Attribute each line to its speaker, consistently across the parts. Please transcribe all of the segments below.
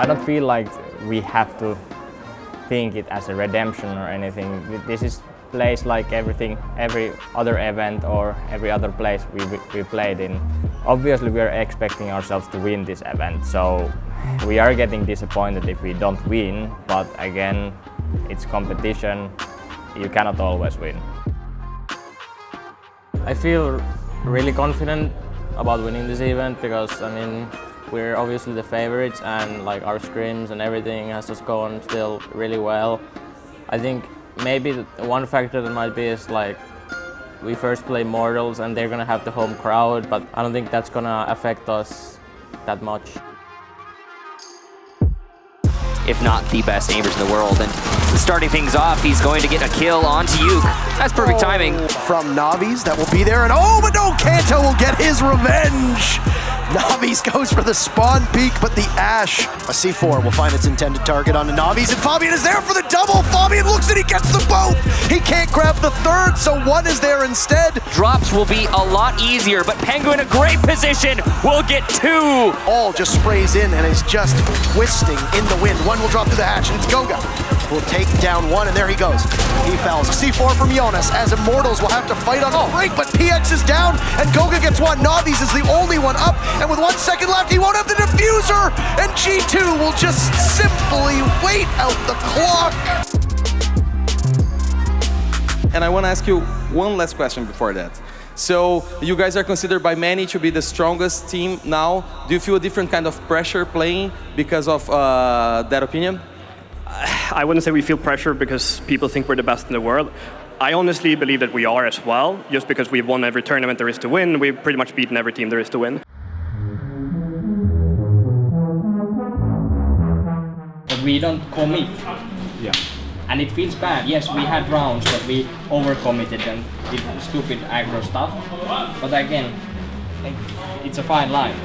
Speaker 1: I don't feel like we have to think it as a redemption or anything. This is place like every other event or every other place we played in. Obviously we are expecting ourselves to win this event, so we are getting disappointed if we don't win, but again, it's competition, you cannot always win. I feel really confident about winning this event because I mean we're obviously the favorites and like our scrims and everything has just gone still really well. I think maybe one factor that might be is like we first play Immortals and they're gonna have the home crowd, but I don't think that's gonna affect us that much.
Speaker 2: If not the best aimers in the world. And starting things off, he's going to get a kill onto Yuke. That's perfect timing.
Speaker 3: From Navi's, that will be there, and oh, but no, Kanto will get his revenge! Navi's goes for the spawn peek, but the Ash, a C4, will find its intended target on the Navi's, and Fabian is there for the double! Fabian looks and he gets the both! He can't grab the third, so one is there instead.
Speaker 2: Drops will be a lot easier, but Pengu in a great position will get two!
Speaker 3: All just sprays in and is just twisting in the wind. One will drop through the hatch, and it's Goga. Will take down one, and there he goes. He fells. C4 from Jonas, as Immortals will have to fight on the break, but PX is down, and Goga gets one. Navi's is the only one up, and with 1 second left, he won't have the diffuser, and G2 will just simply wait out the clock.
Speaker 4: And I want to ask you one last question before that. So you guys are considered by many to be the strongest team now. Do you feel a different kind of pressure playing because of that opinion?
Speaker 5: I wouldn't say we feel pressure because people think we're the best in the world. I honestly believe that we are as well, just because we've won every tournament there is to win. We've pretty much beaten every team there is to win.
Speaker 6: We don't commit. Yeah. And it feels bad. Yes, we had rounds, but we overcommitted and did stupid aggro stuff. But again, it's a fine line.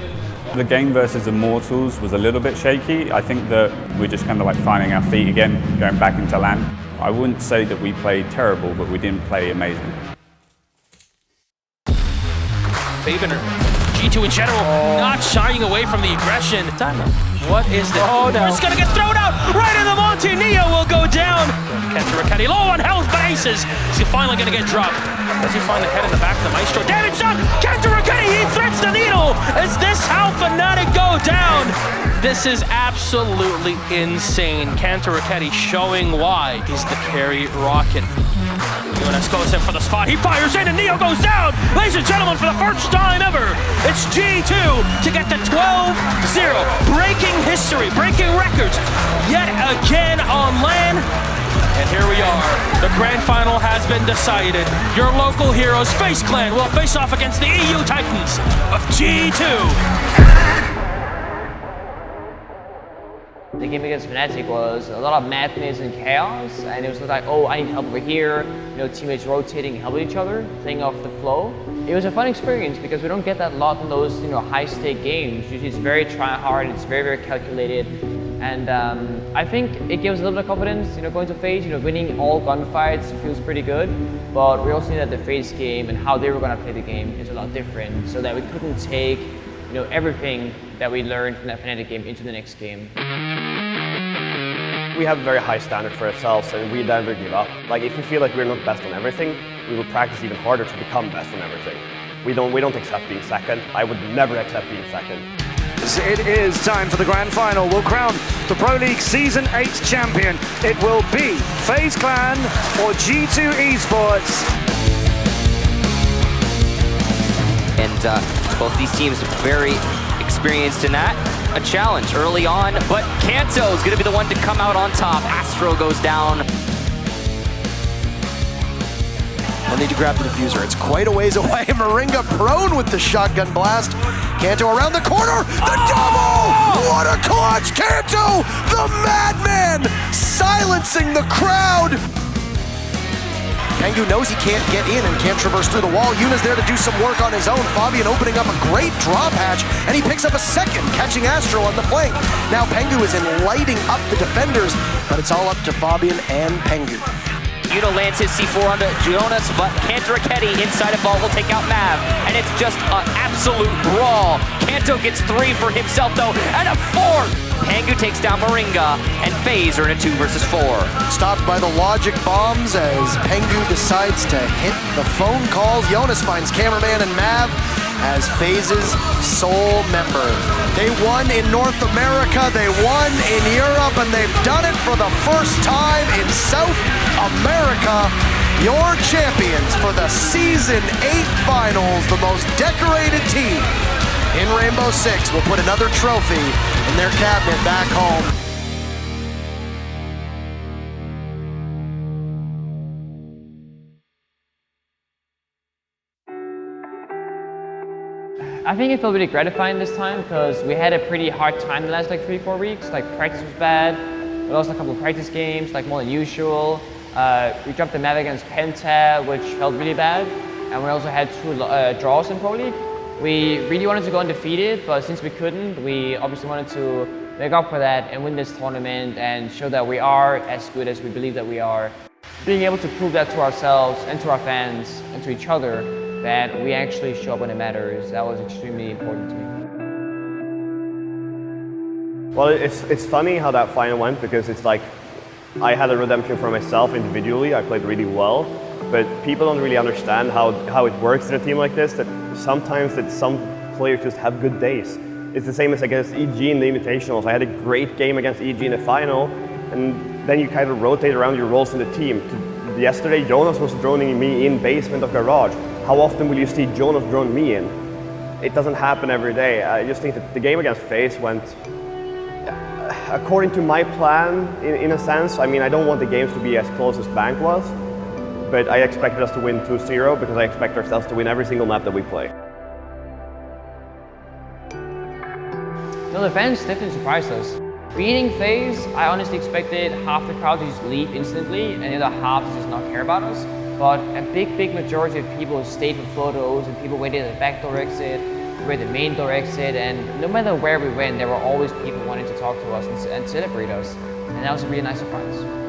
Speaker 7: The game versus Immortals was a little bit shaky. I think that we're just kind of like finding our feet again, going back into land. I wouldn't say that we played terrible, but we didn't play amazing.
Speaker 8: Fabian, G2 in general, not shying away from the aggression. What is this? Oh no. It's gonna get thrown out right in the Monte. Neo will go down. Kenta low on health, but aces. Is he finally gonna get dropped? Does he find the head in the back of the Maestro? Damage done! Kenta he threats the needle! Is this how Fnatic go down? This is absolutely insane. Kenta showing why he's the carry rocket. Jonas goes in for the spot. He fires in and Neo goes down! Ladies and gentlemen, for the first time ever, it's G2 to get the 12-0. Breaking history, breaking records yet again on LAN. And here we are. The grand final has been decided. Your local heroes, FaZe Clan, will face off against the EU Titans of G2.
Speaker 9: The game against Fnatic was a lot of madness and chaos, and it was like, oh, I need help over here, you know, teammates rotating, helping each other, playing off the flow. It was a fun experience because we don't get that a lot in those, you know, high-stake games. Usually it's very try-hard, it's very, very calculated, and I think it gives a little bit of confidence, you know, going to FaZe, you know, winning all gunfights feels pretty good, but we also knew that the FaZe game and how they were going to play the game is a lot different, so that we couldn't take, you know, everything that we learned from that Fnatic game into the next game.
Speaker 10: We have a very high standard for ourselves and we never give up. Like if we feel like we're not best on everything, we will practice even harder to become best on everything. We don't accept being second. I would never accept being second.
Speaker 11: It is time for the grand final. We'll crown the Pro League Season 8 champion. It will be FaZe Clan or G2 Esports.
Speaker 2: And both these teams are very experienced in that. A challenge early on, but Kanto is going to be the one to come out on top. Astro goes down.
Speaker 3: They'll need to grab the diffuser. It's quite a ways away. Moringa prone with the shotgun blast. Kanto around the corner. The double! What a clutch! Kanto, the madman, silencing the crowd. Pengu knows he can't get in and can't traverse through the wall. Yuna's there to do some work on his own. Fabian opening up a great drop hatch, and he picks up a second, catching Astro on the flank. Now Pengu is in lighting up the defenders, but it's all up to Fabian and Pengu.
Speaker 2: Yuna lands his C4 onto Jonas, but Kenta inside of ball will take out Mav, and it's just an absolute brawl. Kanto gets 3 for himself though, and a 4 Pangu takes down Moringa, and FaZe are in a 2 versus 4.
Speaker 3: Stopped by the logic bombs as Pengu decides to hit the phone calls. Jonas finds cameraman and Mav as FaZe's sole member. They won in North America, they won in Europe, and they've done it for the first time in South America. Your champions for the Season 8 Finals, the most decorated team in Rainbow Six will put another trophy in their cabinet back home.
Speaker 9: I think it felt really gratifying this time because we had a pretty hard time the last like 3-4 weeks. Like practice was bad, we lost a couple of practice games, like more than usual. We dropped the map against Penta, which felt really bad. And we also had 2 draws in Pro League. We really wanted to go undefeated, but since we couldn't, we obviously wanted to make up for that and win this tournament and show that we are as good as we believe that we are. Being able to prove that to ourselves and to our fans and to each other that we actually show up when it matters, that was extremely important to me.
Speaker 10: Well, it's funny how that final went because it's like I had a redemption for myself individually. I played really well, but people don't really understand how it works in a team like this, that sometimes that some players just have good days. It's the same as against EG in the Invitationals. I had a great game against EG in the final, and then you kind of rotate around your roles in the team. Yesterday, Jonas was droning me in basement of garage. How often will you see Jonas drone me in? It doesn't happen every day. I just think that the game against FaZe went according to my plan, in a sense. I mean, I don't want the games to be as close as Bank was, but I expected us to win 2-0 because I expect ourselves to win every single map that we play.
Speaker 9: No, the fans definitely surprised us. Beating FaZe, I honestly expected half the crowd to just leave instantly and the other half to just not care about us. But a big majority of people stayed for photos and people waited at the back door exit, where the main door exit, and no matter where we went, there were always people wanting to talk to us and celebrate us. And that was a really nice surprise.